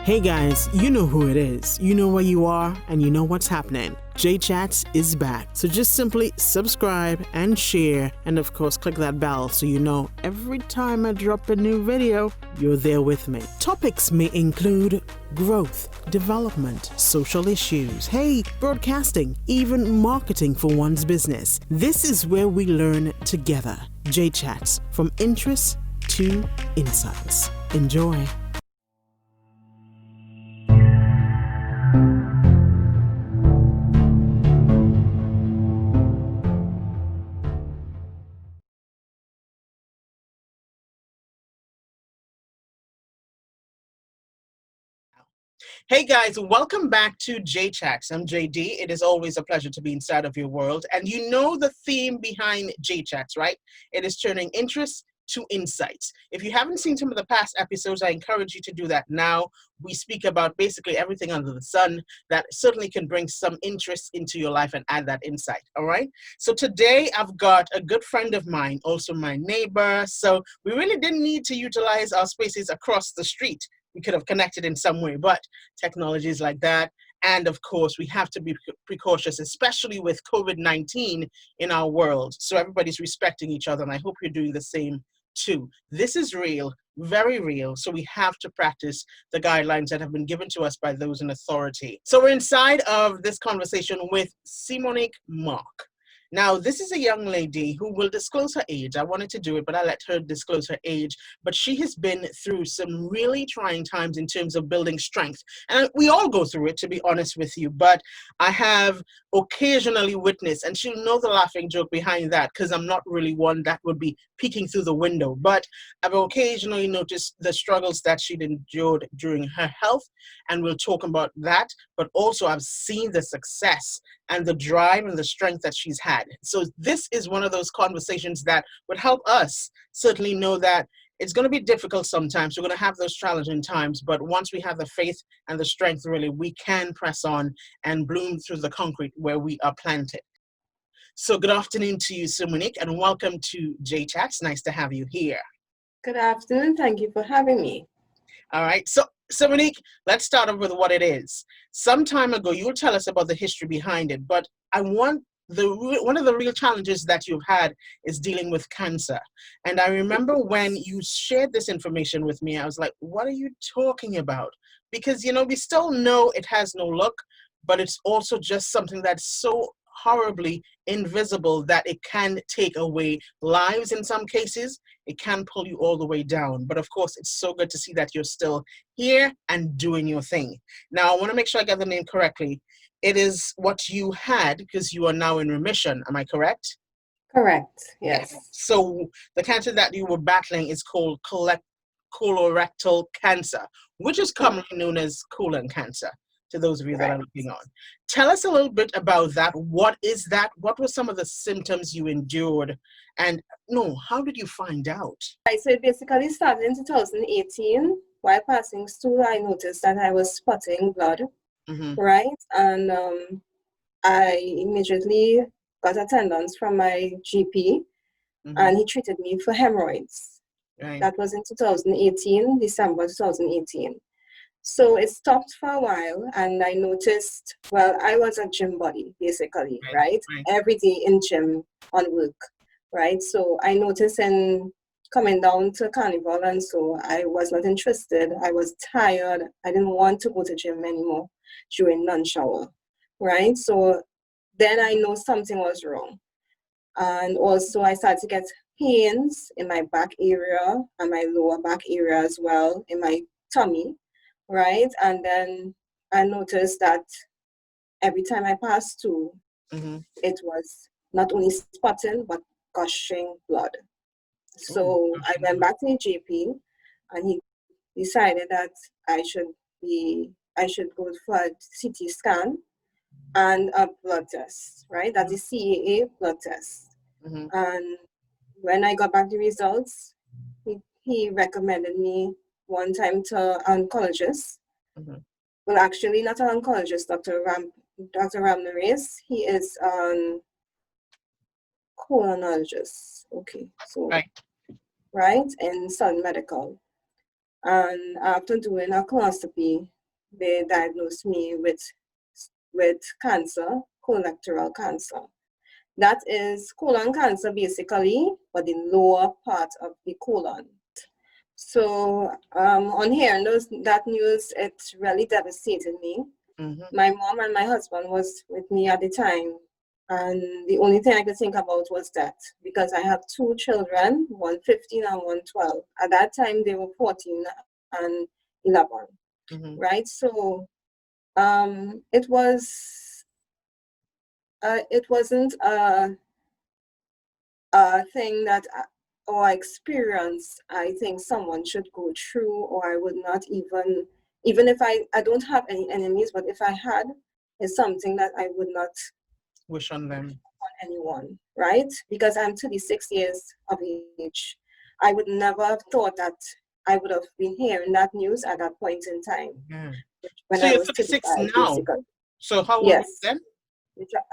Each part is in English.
Hey guys, you know who it is. You know where you are and you know what's happening. J Chats is back. So just simply subscribe and share, and of course click that bell so you know every time I drop a new video, you're there with me. Topics may include growth, development, social issues, broadcasting, even marketing for one's business. This is where we learn together. J Chats, from interests to insights. Enjoy. Hey guys, welcome back to J Chats. I'm JD. It is always a pleasure to be inside of your world. And you know the theme behind J Chats, right? It is turning interests to insights. If you haven't seen some of the past episodes, I encourage you to do that now. We speak about basically everything under the sun that certainly can bring some interest into your life and add that insight, all right? So today I've got a good friend of mine, also my neighbor. So we really didn't need to utilize our spaces across the street. We could have connected in some way, but technology is like that. And of course, we have to be precautious, especially with COVID-19 in our world. So everybody's respecting each other, and I hope you're doing the same too. This is real, very real. So we have to practice the guidelines that have been given to us by those in authority. So we're inside of this conversation with Simonique Mark. Now, this is a young lady who will disclose her age. I wanted to do it, but I let her disclose her age. But she has been through some really trying times in terms of building strength. And we all go through it, to be honest with you. But I have occasionally witnessed, and she'll know the laughing joke behind that, because I'm not really one that would be peeking through the window. But I've occasionally noticed the struggles that she'd endured during her health, and we'll talk about that. But also I've seen the success and the drive and the strength that she's had. So this is one of those conversations that would help us certainly know that it's going to be difficult sometimes. We're going to have those challenging times, but once we have the faith and the strength, really, we can press on and bloom through the concrete where we are planted. So good afternoon to you, Simonique, and welcome to J Chats. Nice to have you here. Good afternoon. Thank you for having me. All right. So Monique, let's start off with what it is. Some time ago, you'll tell us about the history behind it, but I want one of the real challenges that you've had is dealing with cancer. And I remember when you shared this information with me, I was like, what are you talking about? Because, we still know it has no look, but it's also just something that's so horribly invisible that it can take away lives in some cases. It can pull you all the way down. But of course, it's so good to see that you're still here and doing your thing. Now, I want to make sure I get the name correctly. It is what you had because you are now in remission. Am I correct? Correct. Yes. So the cancer that you were battling is called colorectal cancer, which is commonly known as colon cancer, to those of you that are looking on. Tell us a little bit about that. What is that? What were some of the symptoms you endured? And how did you find out? So it basically started in 2018. While passing stool, I noticed that I was spotting blood, right? And I immediately got attendance from my GP, and he treated me for hemorrhoids. Right. That was in 2018, December 2018. So it stopped for a while, and I noticed, I was a gym body, basically, right? Every day in gym on work, right? So I noticed in coming down to Carnival, and so I was not interested. I was tired. I didn't want to go to gym anymore during lunch hour, right? So then I know something was wrong. And also I started to get pains in my back area and my lower back area as well, in my tummy. Right, and then I noticed that every time I passed through, it was not only spotting but gushing blood. So I went back to the GP, and he decided that I should go for a CT scan and a blood test. Right, that's the CAA blood test. And when I got back the results, he recommended me one time to an oncologist. Well, actually, not an oncologist, Dr. Ram Nareez. He is colonologist. Okay, so right in Sun Medical. And after doing a colonoscopy, they diagnosed me with cancer, colorectal cancer. That is colon cancer basically, but the lower part of the colon. So on hearing that news, it really devastated me. Mm-hmm. My mom and my husband was with me at the time, and the only thing I could think about was that, because I have two children, one 15 and one 12. At that time, they were 14 and 11, Mm-hmm. right? So it wasn't a thing that or experience I think someone should go through, or I would not even if I don't have any enemies, but if I had, it's something that I would not Wish on them. on anyone, right? Because I'm 36 years of age. I would never have thought that I would have been hearing that news at that point in time Yeah. when So I you're was 36 35, now. basically. So how old were you Yes, then?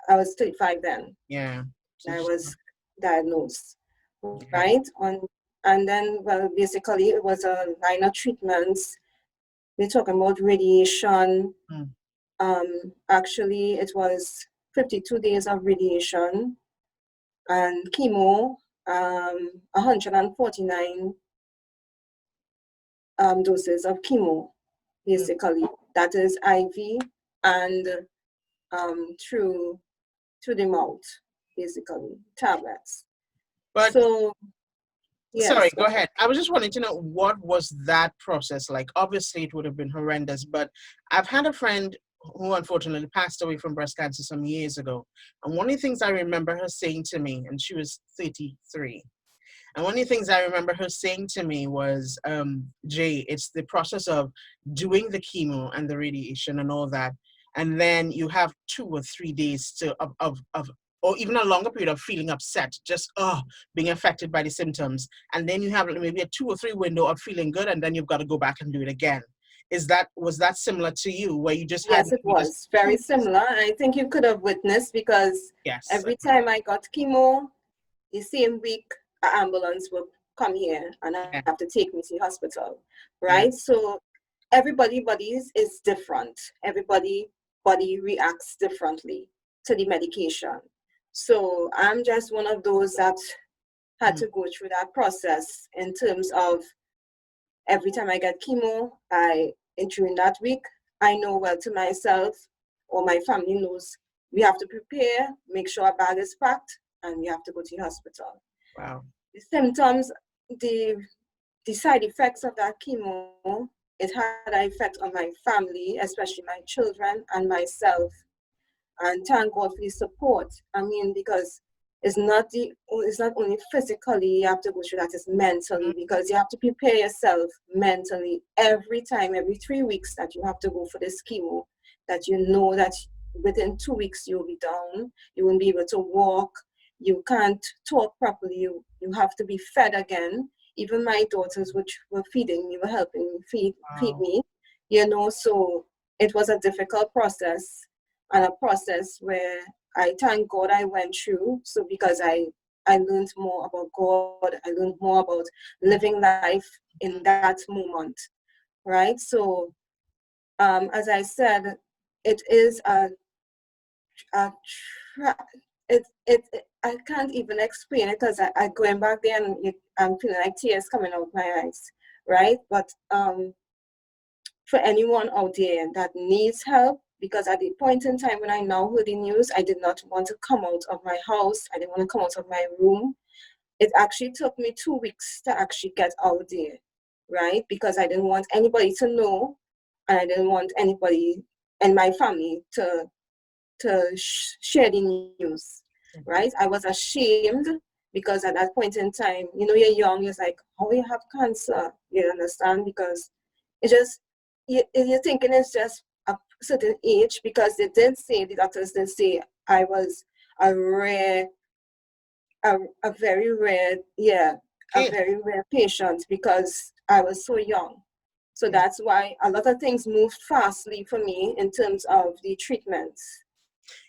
I was 35 then. Yeah. So I just, was diagnosed, yeah. right? And then, well, basically, it was a line of treatments. We're talking about radiation. Mm. Actually, it was 52 days of radiation and chemo, 149 doses of chemo, Mm. basically. That is IV and through the mouth, basically, tablets. But So, sorry, yes, go go ahead. ahead. I was just wanting to know, what was that process like? Obviously, it would have been horrendous, but I've had a friend who unfortunately passed away from breast cancer some years ago. And one of the things I remember her saying to me, and she was 33, and one of the things I remember her saying to me was, Jay, it's the process of doing the chemo and the radiation and all that. And then you have 2 or 3 days or even a longer period of feeling upset, just being affected by the symptoms. And then you have maybe a 2 or 3 window of feeling good, and then you've got to go back and do it again. Was that similar to you, where you just had Yes, it maybe just was very 2 days? similar. I think you could have witnessed because Yes. every time I got chemo, the same week, an ambulance would come here and have Yeah. to take me to the hospital, right? Yeah. So everybody bodies is different. Everybody body reacts differently to the medication. So I'm just one of those that had Mm. to go through that process in terms of every time I get chemo, during that week, I know well to myself or my family knows we have to prepare, make sure our bag is packed, and we have to go to the hospital. Wow. The symptoms, the the side effects of that chemo, it had an effect on my family, especially my children and myself. And thank God for the support. I mean, because it's not only physically you have to go through that, it's mentally, Mm. because you have to prepare yourself mentally every time, every 3 weeks that you have to go for this chemo, that you know that within 2 weeks you'll be down, you won't be able to walk, you can't talk properly, you have to be fed again. Even my daughters, which were feeding me, were helping me feed Wow. me, so it was a difficult process, and a process where I thank God I went through. So because I learned more about God, I learned more about living life in that moment, right? So as I said, it is a I can't even explain it because I going back there and I'm feeling like tears coming out my eyes, right? But for anyone out there that needs help, because at the point in time when I now heard the news, I did not want to come out of my house. I didn't want to come out of my room. It actually took me 2 weeks to actually get out there, right? Because I didn't want anybody to know, and I didn't want anybody in my family to share the news, right? I was ashamed because at that point in time, you're young, you're like, how you have cancer? You understand? Because it just, you're thinking it's just a certain age, because the doctors did say I was a rare, a very rare, yeah, a Case. very rare patient because I was so young. So Yeah. that's why a lot of things moved fastly for me in terms of the treatments,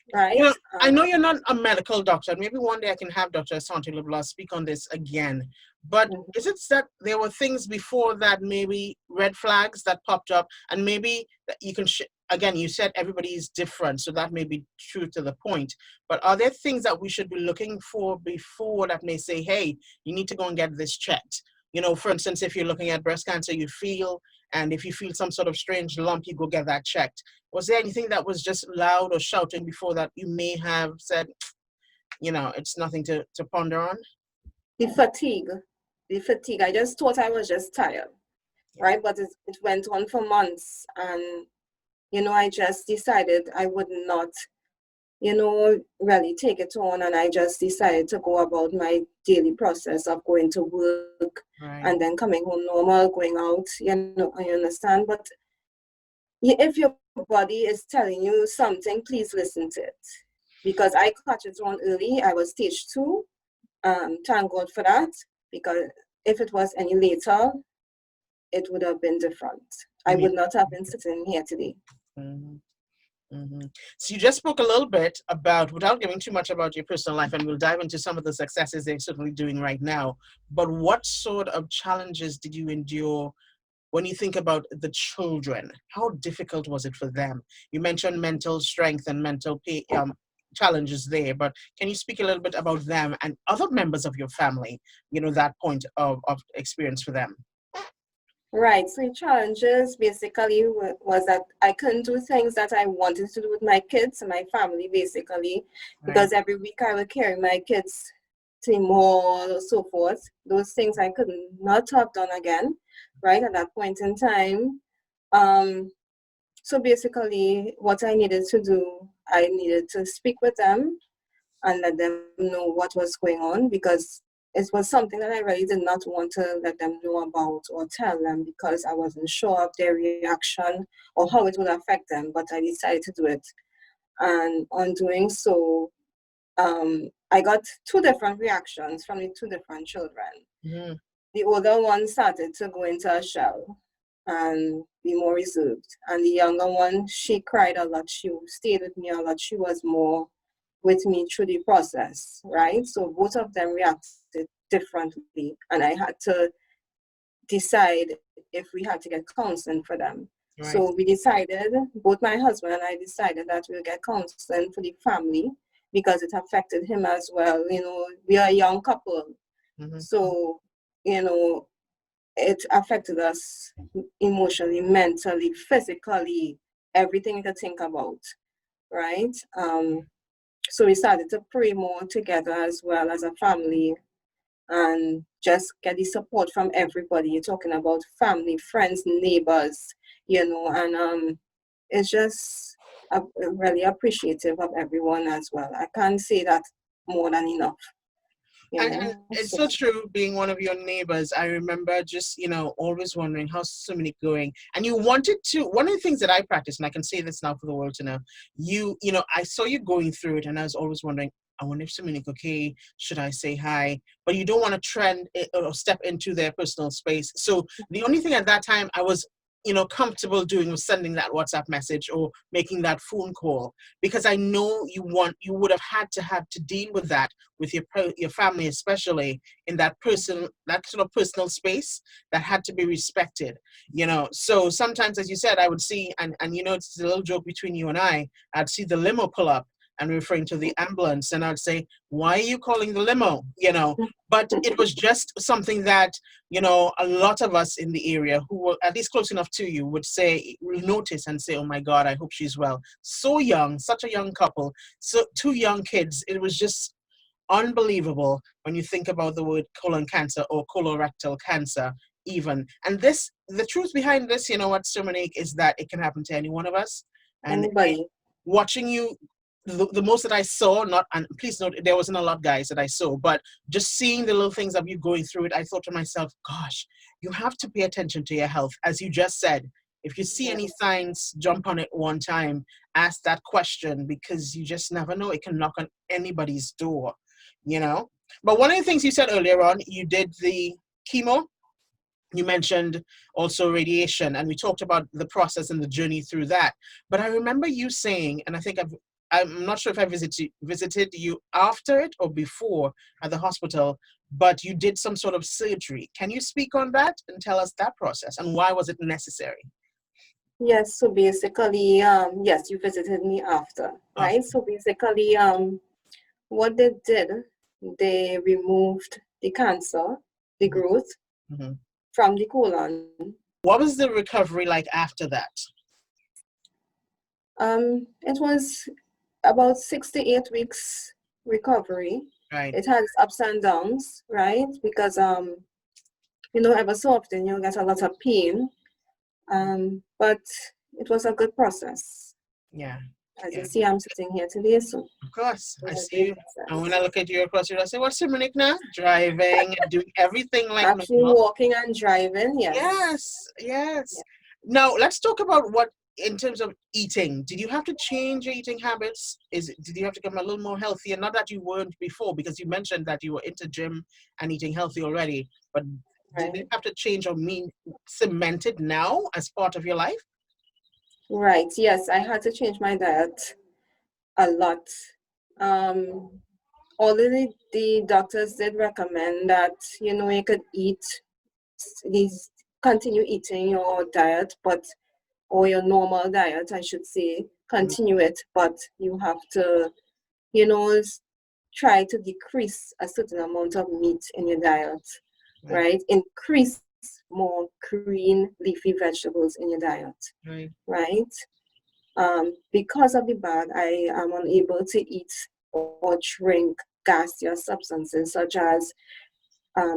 You right? know, I know you're not a medical doctor. Maybe one day I can have Dr. Asante Leblanc speak on this again. But Mhm. is it that there were things before that, maybe red flags that popped up, and maybe that you can again, you said everybody is different, so that may be true to the point. But are there things that we should be looking for before that may say, hey, you need to go and get this checked? For instance, if you're looking at breast cancer, and if you feel some sort of strange lump, you go get that checked. Was there anything that was just loud or shouting before that you may have said, it's nothing to ponder on? The fatigue, the fatigue. I just thought I was just tired, Yeah. right? But it went on for months, and I just decided I would not, really take it on, and I just decided to go about my daily process of going to work and Right. then coming home normal, going out, I understand. But if your body is telling you something, please listen to it. Because I caught it on early, I was stage 2. Thank God for that, because if it was any later, it would have been different. I Yeah. would not have been sitting here today. Mhm. hmm So you just spoke a little bit about, without giving too much about your personal life, and we'll dive into some of the successes they're certainly doing right now. But what sort of challenges did you endure when you think about the children? How difficult was it for them? You mentioned mental strength and challenges there, but can you speak a little bit about them and other members of your family? That point of experience for them. Right. So the challenges basically was that I couldn't do things that I wanted to do with my kids and my family, basically, Right. because every week I would carry my kids to the mall or so forth. Those things I could not have done again, right, at that point in time. Um, so basically, what I needed to do, I needed to speak with them and let them know what was going on, because it was something that I really did not want to let them know about or tell them, because I wasn't sure of their reaction or how it would affect them. But I decided to do it. And on doing so, I got two different reactions from the two different children. Mhm. The older one started to go into a shell and be more reserved. And the younger one, she cried a lot. She stayed with me a lot. She was more with me through the process, right? So both of them reacted differently. And I had to decide if we had to get counseling for them. So Right. we decided, both my husband and I decided that we'll get counseling for the family, because it affected him as well. We are a young couple. hmm So, it affected us emotionally, mentally, physically, everything you could think about, right? So we started to pray more together as well as a family, and just get the support from everybody. You're talking about family, friends, neighbors, and it's just really appreciative of everyone as well. I can't say that more than enough, And So. it's so true, being one of your neighbors. I remember just, always wondering how's Simonique going. And you wanted to, one of the things that I practice, and I can say this now for the world to know, I saw you going through it, and I was always wondering, I wonder if Simonique okay, should I say hi? But you don't want to trend or step into their personal space. So the only thing at that time I was, comfortable doing was sending that WhatsApp message or making that phone call, because I know you would have to deal with that with your family, especially in that sort of personal space that had to be respected. So sometimes, as you said, I would see, and it's a little joke between you and I'd see the limo pull up and referring to the ambulance, and I'd say, why are you calling the limo? But it was just something that, a lot of us in the area who were at least close enough to you will notice and say, oh my God, I hope she's well. So young, such a young couple, so two young kids. It was just unbelievable when you think about the word colon cancer or colorectal cancer even. And the truth behind this, what, Dominique, is that it can happen to any one of us. And Anybody. watching you, the most that I saw, not, and please note, there wasn't a lot, guys, that I saw, but just seeing the little things of you going through it, I thought to myself, gosh, you have to pay attention to your health. As you just said, if you see any Yes. signs, jump on it one time, ask that question, because you just never know. It can knock on anybody's door, you know? But one of the things you said earlier on, you did the chemo. You mentioned also radiation, and we talked about the process and the journey through that. But I remember you saying, and I think I'm not sure if I visited you after it or before at the hospital, but you did some sort of surgery. Can you speak on that and tell us that process and why was it necessary? Yes, so basically, yes, you visited me after, right? After. So basically, what they did, they removed the cancer, the Mhm, growth mhm. from the colon. What was the recovery like after that? It was about 6 to 8 weeks recovery. Right. It has ups and downs, right? Because ever so often you get a lot of pain. But it was a good process. Yeah. As you Yeah. see, I'm sitting here today, so Of course. it I was a see great you. And when I process. look at you across the road, I say, what's Simonique now? Driving and doing everything like Actually, normal. walking and driving, yes. Yes, yes. Yeah. Now let's talk about what in terms of eating. Did you have to change your eating habits? Did you have to become a little more healthier? Not that you weren't before, because you mentioned that you were into gym and eating healthy already. But did it Right. have to change or mean cemented now as part of your life? Right. Yes, I had to change my diet a lot. Um, Although the doctors did recommend that, you could eat these, continue eating your diet, but or your normal diet, I should say, Mm. continue it, but you have to, you know, try to decrease a certain amount of meat in your diet, Right, right? Increase more green leafy vegetables in your diet, right. right? Because of the bag, I am unable to eat or drink gaseous substances such as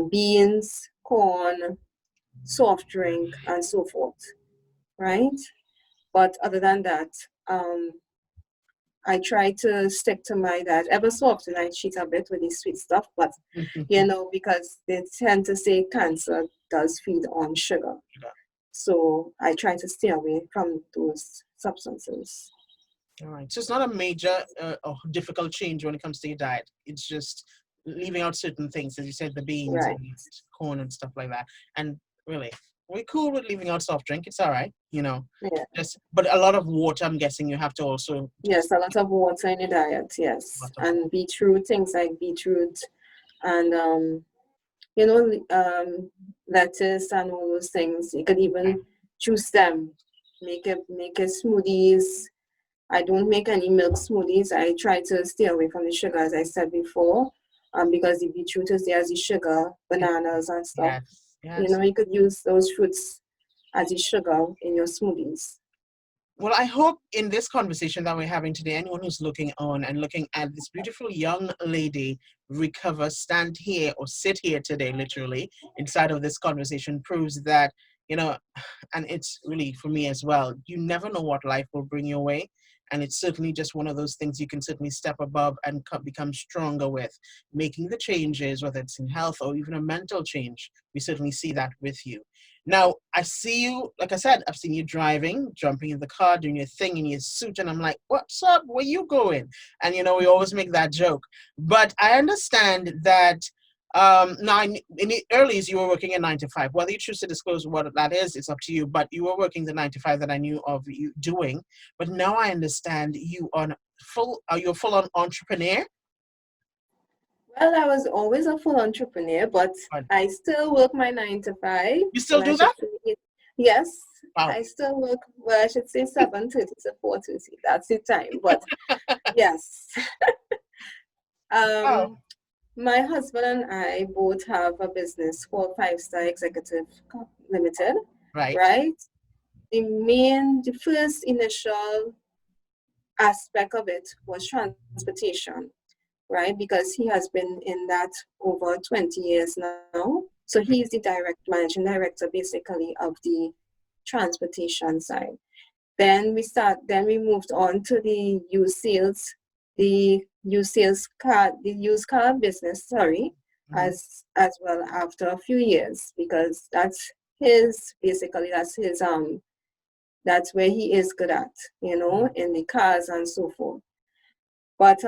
beans, corn, soft drink, and so forth, right? But other than that, um, I try to stick to my diet. Ever so often, I cheat a bit with the sweet stuff, but because they tend to say cancer does feed on sugar. So I try to stay away from those substances. All right. So it's not a major or difficult change when it comes to your diet. It's just leaving out certain things, as you said, the beans Right. and corn and stuff like that. And really, we're cool with leaving out soft drink. It's all right, you know. Yeah. Just but a lot of water. I'm guessing you have to also Yes, a lot of water in your diet. a Yes, lot of and beetroot, things like beetroot and you know, lettuce and all those things. You could water. even juice them, make it smoothies. I don't make any milk smoothies. I try to stay away from the sugar, as I said before, because the beetroot is there as the sugar, bananas and stuff. Yes, yes. You could use those fruits as the sugar in your smoothies. Well, I hope in this conversation that we're having today, anyone who's looking on and looking at this beautiful young lady recover, stand here or sit here today, literally, inside of this conversation proves that, you know, and it's really for me as well, you never know what life will bring your way. And it's certainly just one of those things you can certainly step above and become stronger with, making the changes, whether it's in health or even a mental change. We certainly see that with you. Now, I see you, like I said, I've seen you driving, jumping in the car, doing your thing in your suit, and I'm like, what's up? Where you going? And, we always make that joke. But I understand that now in the earlies, you were working a 9 to 5. Whether you choose to disclose what that is, it's up to you. But you were working the 9 to 5 that I knew of you doing. But now I understand you're full on entrepreneur. Well, I was always a full entrepreneur, but But I still work my 9 to 5. you still Well, I do should that? say, yes, Wow. I still work, well, I should say 7:30 to 4:30. That's the time. But yes, Wow. um, my husband and I both have a business called Five Star Executive Limited, Right. right? The first initial aspect of it was transportation, right? Because he has been in that over 20 years now. So he is the managing director basically of the transportation side. Then we moved on to the used car business, sorry, Mhm. as well after a few years, because that's where he is good at, in the cars and so forth. But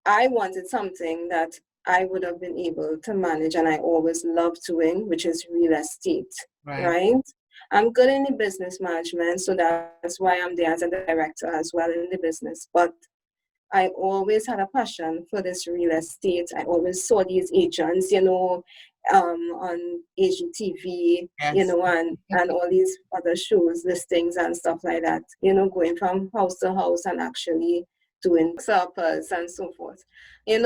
I wanted something that I would have been able to manage and I always loved doing, which is real estate, Right. right? I'm good in the business management, so that's why I'm there as a director as well in the business. But I always had a passion for this real estate. I always saw these agents, on AGTV, Yes. and all these other shows, listings and stuff like that, going from house to house and actually doing suppers and so forth, and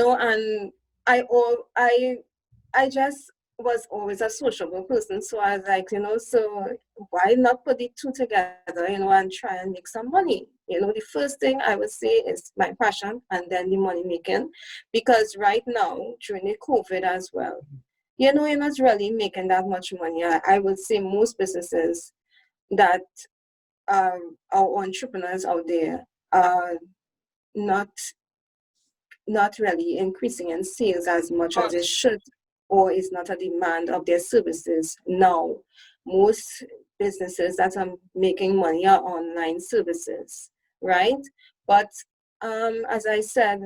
I just was always a sociable person. So I was like, so why not put the two together, and try and make some money? The first thing I would say is my passion and then the money making. Because right now, during the COVID as well, you're not really making that much money. I would say most businesses that are entrepreneurs out there are not not really increasing in sales as much as it should, or is not a demand of their services now. Most businesses that are making money are online services, right? But as I said,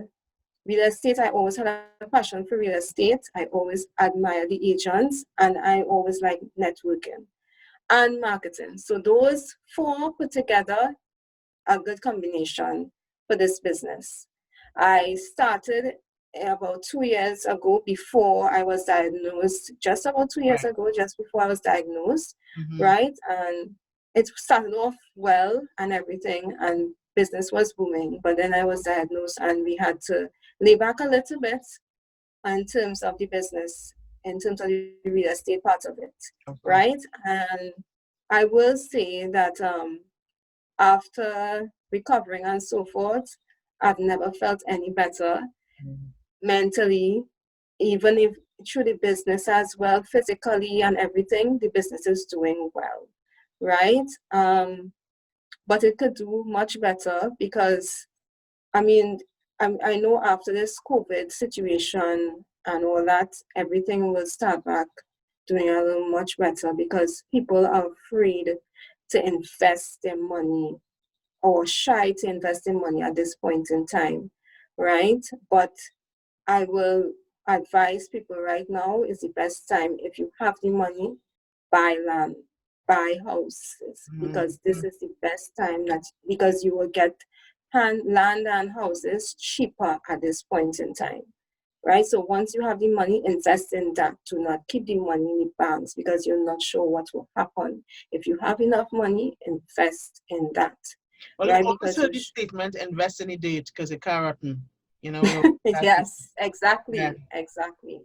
real estate, I always had a passion for real estate. I always admire the agents, and I always like networking and marketing. So those four put together a good combination for this business. I started about 2 years ago before I was diagnosed, just about 2 years ago, just before I was diagnosed, right? And it started off well and everything, and business was booming. But then I was diagnosed, and we had to lay back a little bit in terms of the business, in terms of the real estate part of it, right? And I will say that after recovering and so forth, I've never felt any better mentally, even if through the business as well, physically and everything, the business is doing well, right? But it could do much better because, I mean, I know after this COVID situation and all that, everything will start back doing a little much better because people are afraid to invest their money or shy to invest in money at this point in time, right? But I will advise people right now is the best time. If you have the money, buy land, buy houses, because this is the best time, that because you will get land and houses cheaper at this point in time, right? So once you have the money, invest in that. Do not keep the money in the banks because you're not sure what will happen. If you have enough money, invest in that. Well, you've Right, always because heard the statement, invest in the date because it can't rotten. yes, exactly, Yeah, exactly.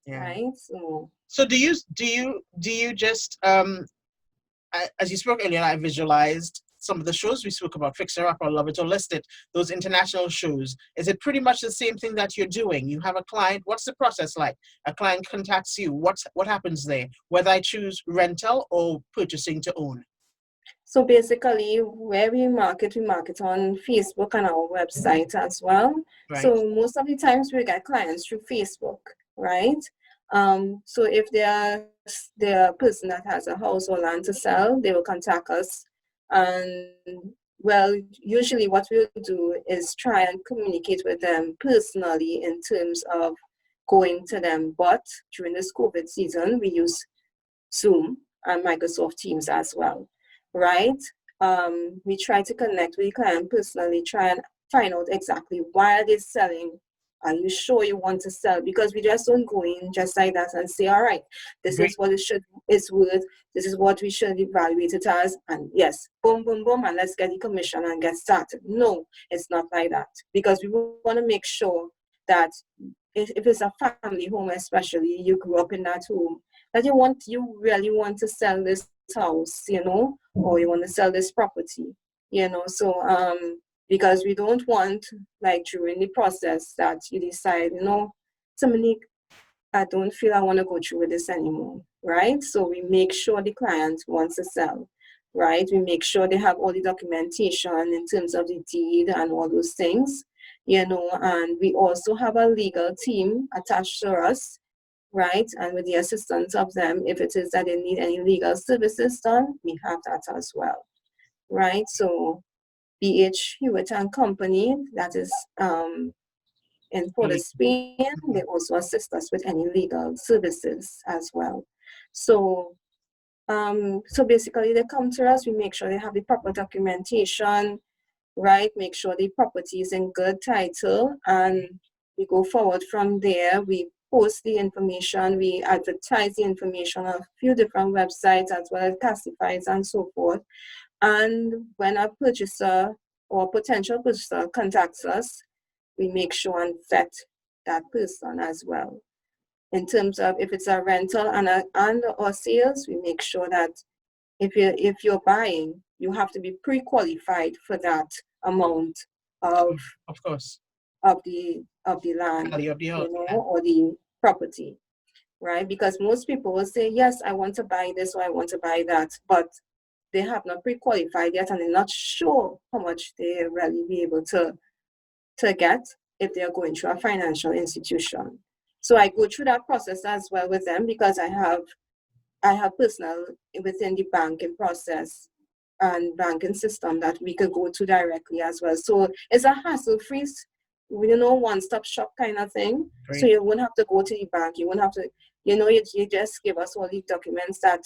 yeah. Right. So do you just as you spoke earlier, I visualized some of the shows we spoke about, Fixer Up or Love It or List It, those international shows. Is it pretty much the same thing that you're doing? You have a client. What's the process like? A client contacts you. What happens there? Whether I choose rental or purchasing to own? So basically, where we market on Facebook and our website as well. Right. So most of the times we get clients through Facebook, right? So if they're a person that has a house or land to sell, they will contact us. And well, usually what we'll do is try and communicate with them personally in terms of going to them. But during this COVID season, we use Zoom and Microsoft Teams as well, right? We try to connect with the client personally, try and find out exactly why are they selling. Are you sure you want to sell? Because we just don't go in just like that and say, all right, this Great. is what it's worth, this is what we should evaluate it as, and yes, boom, boom, boom, and let's get the commission and get started. No, it's not like that. Because we want to make sure that if it's a family home, especially you grew up in that home, that you really want to sell this house, or you want to sell this property, so because we don't want, like, during the process that you decide, Simonique, I don't feel I want to go through with this anymore, right? So we make sure the client wants to sell, right? We make sure they have all the documentation in terms of the deed and all those things, and we also have a legal team attached to us, right? And with the assistance of them, if it is that they need any legal services done, we have that as well, right? So BH Hewitt and Company, that is in Port of Spain, they also assist us with any legal services as well. So so basically they come to us, we make sure they have the proper documentation, right? Make sure the property is in good title, and we go forward from there. We post the information, we advertise the information on a few different websites as well as classifieds and so forth. And when a purchaser or potential purchaser contacts us, we make sure and vet that person as well. In terms of if it's a rental and or sales, we make sure that if you're buying, you have to be pre-qualified for that amount of course of the land, value of the house, or the property, right? Because most people will say, yes, I want to buy this or I want to buy that, but they have not pre-qualified yet and they're not sure how much they really be able to get if they're going through a financial institution. So I go through that process as well with them, because I have personnel within the banking process and banking system that we could go to directly as well. So it's a hassle-free, one-stop shop kind of thing. Great. So you won't have to go to the bank. You won't have to, you just give us all the documents that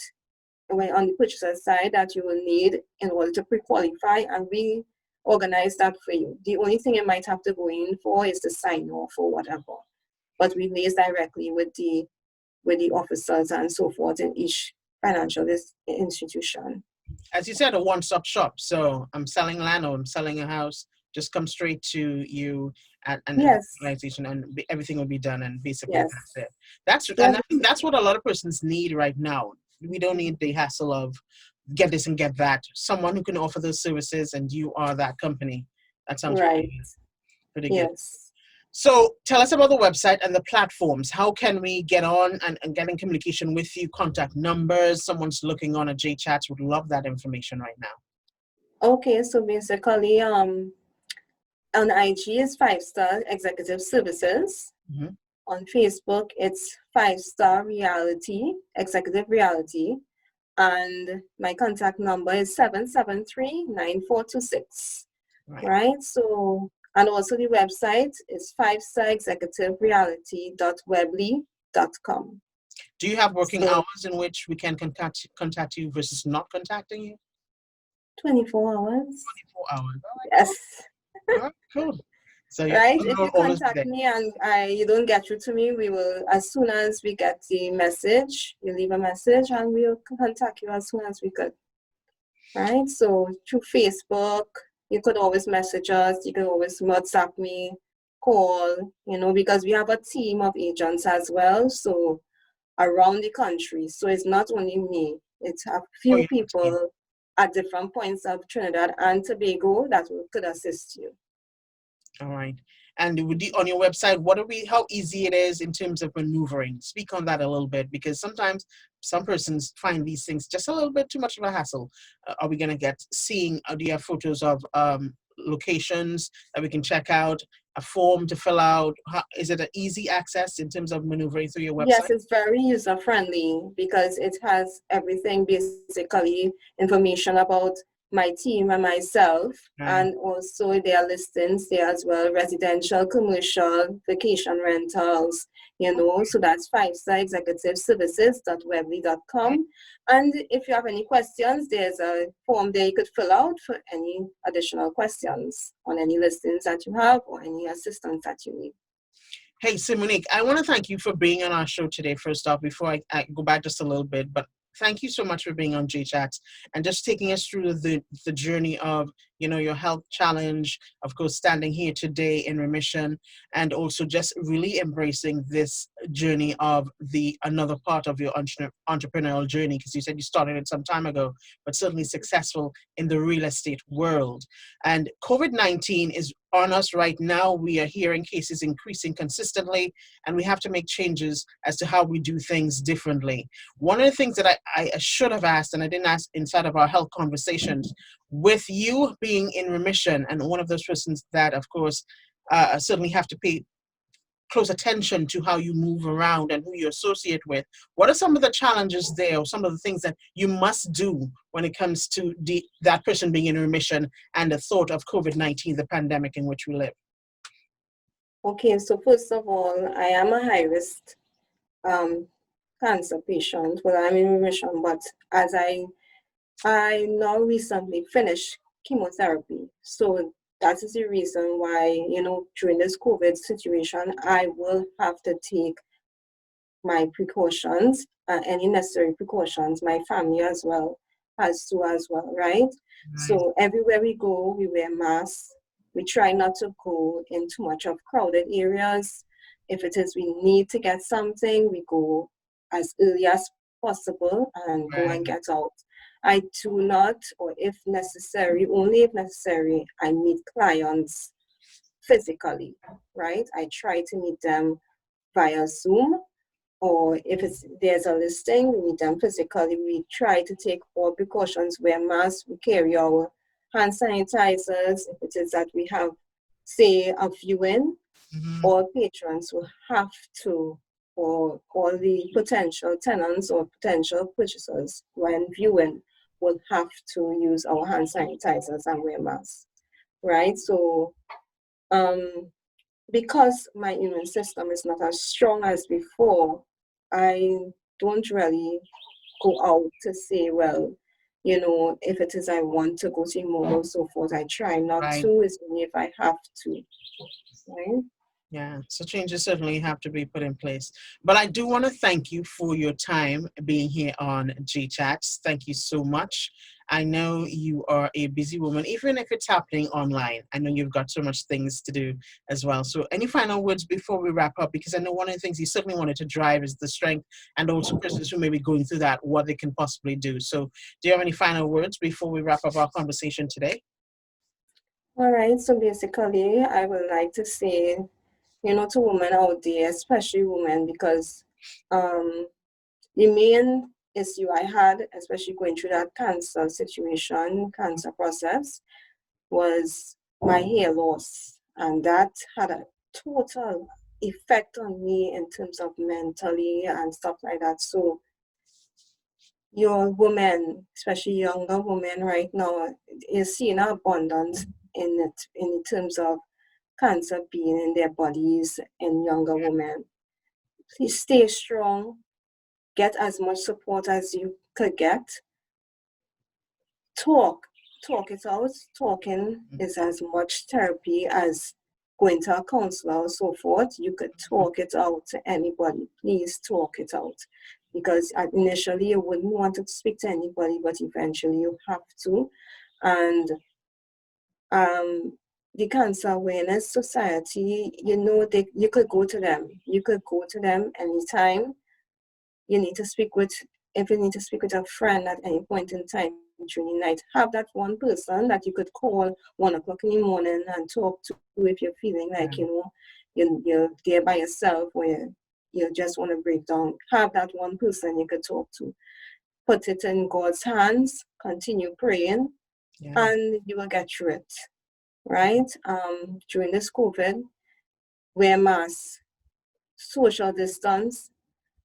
when on the purchaser side that you will need in order to pre-qualify, and we organize that for you. The only thing you might have to go in for is to sign off or whatever. But we liaise directly with the officers and so forth in each financial institution. As you said, a one-stop shop. So I'm selling land or I'm selling a house, just come straight to you and yes. organization, and everything will be done. And basically, yes. that's it. And I think that's what a lot of persons need right now. We don't need the hassle of get this and get that. Someone who can offer those services, and you are that company. That sounds right. pretty good. Yes. So tell us about the website and the platforms. How can we get on and get in communication with you? Contact numbers. Someone's looking on at JChats would love that information right now. Okay, so basically, on IG is 5-Star Executive Services. Mm-hmm. On Facebook, it's 5-Star Reality, Executive Reality. And my contact number is 773-9426. Right? So, and also the website is 5starexecutivereality.weebly.com. Do you have working hours in which we can contact you versus not contacting you? 24 hours. 24 hours. Right, yes. Cool. All right, cool. So right, if you contact me and you don't get through to me, we will, as soon as we get the message, you leave a message and we'll contact you as soon as we could. Right, so through Facebook, you could always message us, you could always WhatsApp me, call, because we have a team of agents as well, so around the country. So it's not only me, it's a few people at different points of Trinidad and Tobago that could assist you. All right. And on your website, how easy it is in terms of maneuvering? Speak on that a little bit, because sometimes some persons find these things just a little bit too much of a hassle. Are we going to do you have photos of locations that we can check out, a form to fill out? Is it an easy access in terms of maneuvering through your website? Yes, it's very user-friendly because it has everything, basically information about my team and myself, and also there are listings there as well, residential, commercial, vacation rentals, so that's 5-Star Executive Services.weebly.com. And if you have any questions, there's a form there you could fill out for any additional questions on any listings that you have or any assistance that you need. Hey, Simonique, I want to thank you for being on our show today, first off, before I go back just a little bit. But thank you so much for being on JChats and just taking us through the journey of, your health challenge, of course, standing here today in remission, and also just really embracing this journey of another part of your entrepreneurial journey, because you said you started it some time ago, but certainly successful in the real estate world. And COVID-19 is on us right now. We are hearing cases increasing consistently, and we have to make changes as to how we do things differently. One of the things that I should have asked, and I didn't ask inside of our health conversations, with you being in remission and one of those persons that, of course, certainly have to pay close attention to how you move around and who you associate with, what are some of the challenges there, or some of the things that you must do when it comes to that person being in remission and the thought of COVID-19, the pandemic in which we live? Okay, so first of all, I am a high-risk cancer patient. Well, I'm in remission, but as I now recently finished chemotherapy. So that is the reason why, during this COVID situation, I will have to take my precautions, any necessary precautions, my family as well has to as well, right? So everywhere we go, we wear masks. We try not to go in too much of crowded areas. If it is we need to get something, we go as early as possible and go and get out. I do not, or if necessary, only if necessary, I meet clients physically, right? I try to meet them via Zoom, or if there's a listing, we meet them physically. We try to take all precautions, wear masks, we carry our hand sanitizers. If it is that we have, say, a viewing, all patrons will have to, or all the potential tenants or potential purchasers when viewing will have to use our hand sanitizers and wear masks, right? So because my immune system is not as strong as before, I don't really go out to say, well, if it is I want to go to mall or so forth, I try not to, it's only if I have to, right? Yeah, so changes certainly have to be put in place. But I do want to thank you for your time being here on G Chats. Thank you so much. I know you are a busy woman, even if it's happening online. I know you've got so much things to do as well. So any final words before we wrap up? Because I know one of the things you certainly wanted to drive is the strength, and also persons who may be going through that, what they can possibly do. So do you have any final words before we wrap up our conversation today? All right, so basically, I would like to say, to women out there, especially women, because the main issue I had, especially going through that cancer situation, cancer process, was my hair loss. And that had a total effect on me in terms of mentally and stuff like that. So your women, especially younger women right now, is seeing an abundance in it in terms of cancer being in their bodies in younger women. Please stay strong, get as much support as you could get. Talk it out. Talking is as much therapy as going to a counselor or so forth. You could talk it out to anybody. Please talk it out. Because initially you wouldn't want to speak to anybody, but eventually you have to. And the Cancer Awareness Society, you could go to them. You could go to them anytime. You need to speak with, if you need to speak with a friend at any point in time during the night, have that one person that you could call 1 o'clock in the morning and talk to if you're feeling like, you're there by yourself or you just want to break down. Have that one person you could talk to. Put it in God's hands, continue praying, and you will get through it, right? During this COVID, wear masks, social distance,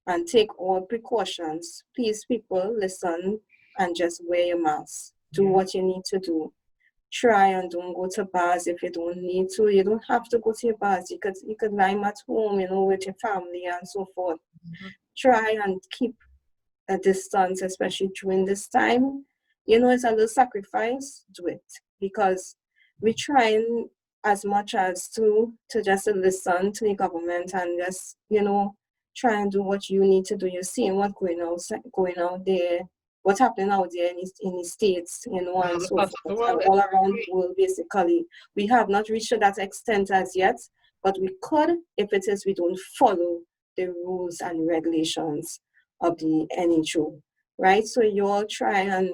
and take all precautions. Please, people, listen and just wear your mask. Do what you need to do. Try and don't go to bars if you don't need to. You don't have to go to your bars. You could lie at home, with your family and so forth. Try and keep a distance, especially during this time. It's a little sacrifice. Do it because we're trying as much as to just listen to the government and just try and do what you need to do. You're seeing what's going out there, what's happening out there in the States, and so forth, and all around the world, basically. We have not reached to that extent as yet, but we could if it is we don't follow the rules and regulations of the NHO, right? So you all try and,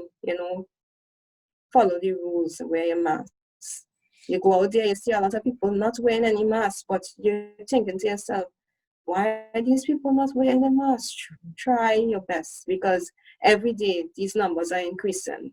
follow the rules, wear your masks. You go out there, you see a lot of people not wearing any masks, but you're thinking to yourself, why are these people not wearing a mask? Try your best because every day these numbers are increasing.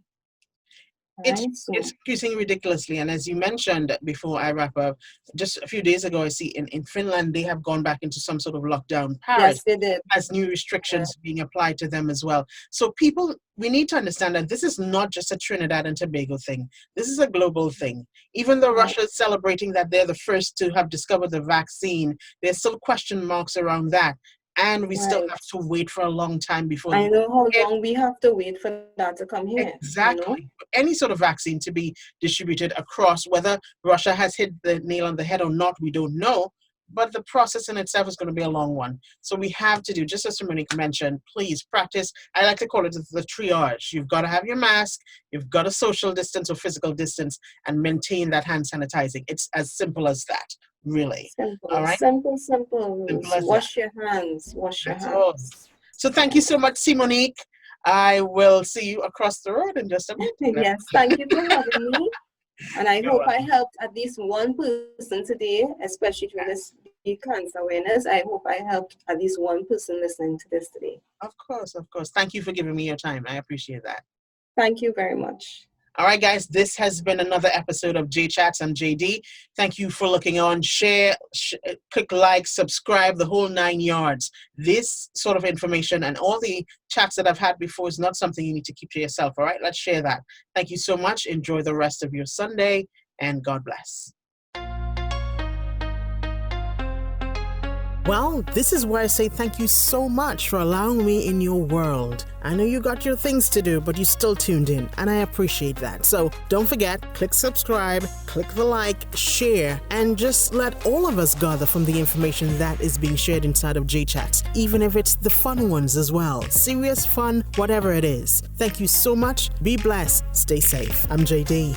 It's increasing ridiculously. And as you mentioned before I wrap up, just a few days ago, I see in Finland, they have gone back into some sort of lockdown. Paris has new restrictions being applied to them as well. So people, we need to understand that this is not just a Trinidad and Tobago thing. This is a global thing. Even though Russia is celebrating that they're the first to have discovered the vaccine, there's still question marks around that. and we still Right. have to wait for a long time before I know how long we have to wait for that to come here, you know? exactly any sort of vaccine to be distributed across. Whether Russia has hit the nail on the head or not, we don't know. But the process in itself is going to be a long one. So we have to do, just as Simonique mentioned, please practice. I like to call it the triage. You've got to have your mask, you've got to social distance or physical distance, and maintain that hand sanitizing. It's as simple as that, really. All Simple, right? simple, simple Simple rules. as that. Wash your hands, wash your That's all. hands. So thank you so much, Simonique. I will see you across the road in just a bit. Yes, thank you for having me. And I You're hope I welcome. helped at least one person today, especially through this cancer awareness. I hope I helped at least one person listening to this today. Of course, of course. Thank you for giving me your time. I appreciate that. Thank you very much. All right, guys, this has been another episode of J Chats. I'm JD. Thank you for looking on. Share, click like, subscribe, the whole 9 yards. This sort of information and all the chats that I've had before is not something you need to keep to yourself. All right, let's share that. Thank you so much. Enjoy the rest of your Sunday, and God bless. Well, this is where I say thank you so much for allowing me in your world. I know you got your things to do, but you still tuned in, and I appreciate that. So don't forget, click subscribe, click the like, share, and just let all of us gather from the information that is being shared inside of J-Chats, even if it's the fun ones as well. Serious fun, whatever it is. Thank you so much. Be blessed. Stay safe. I'm JD.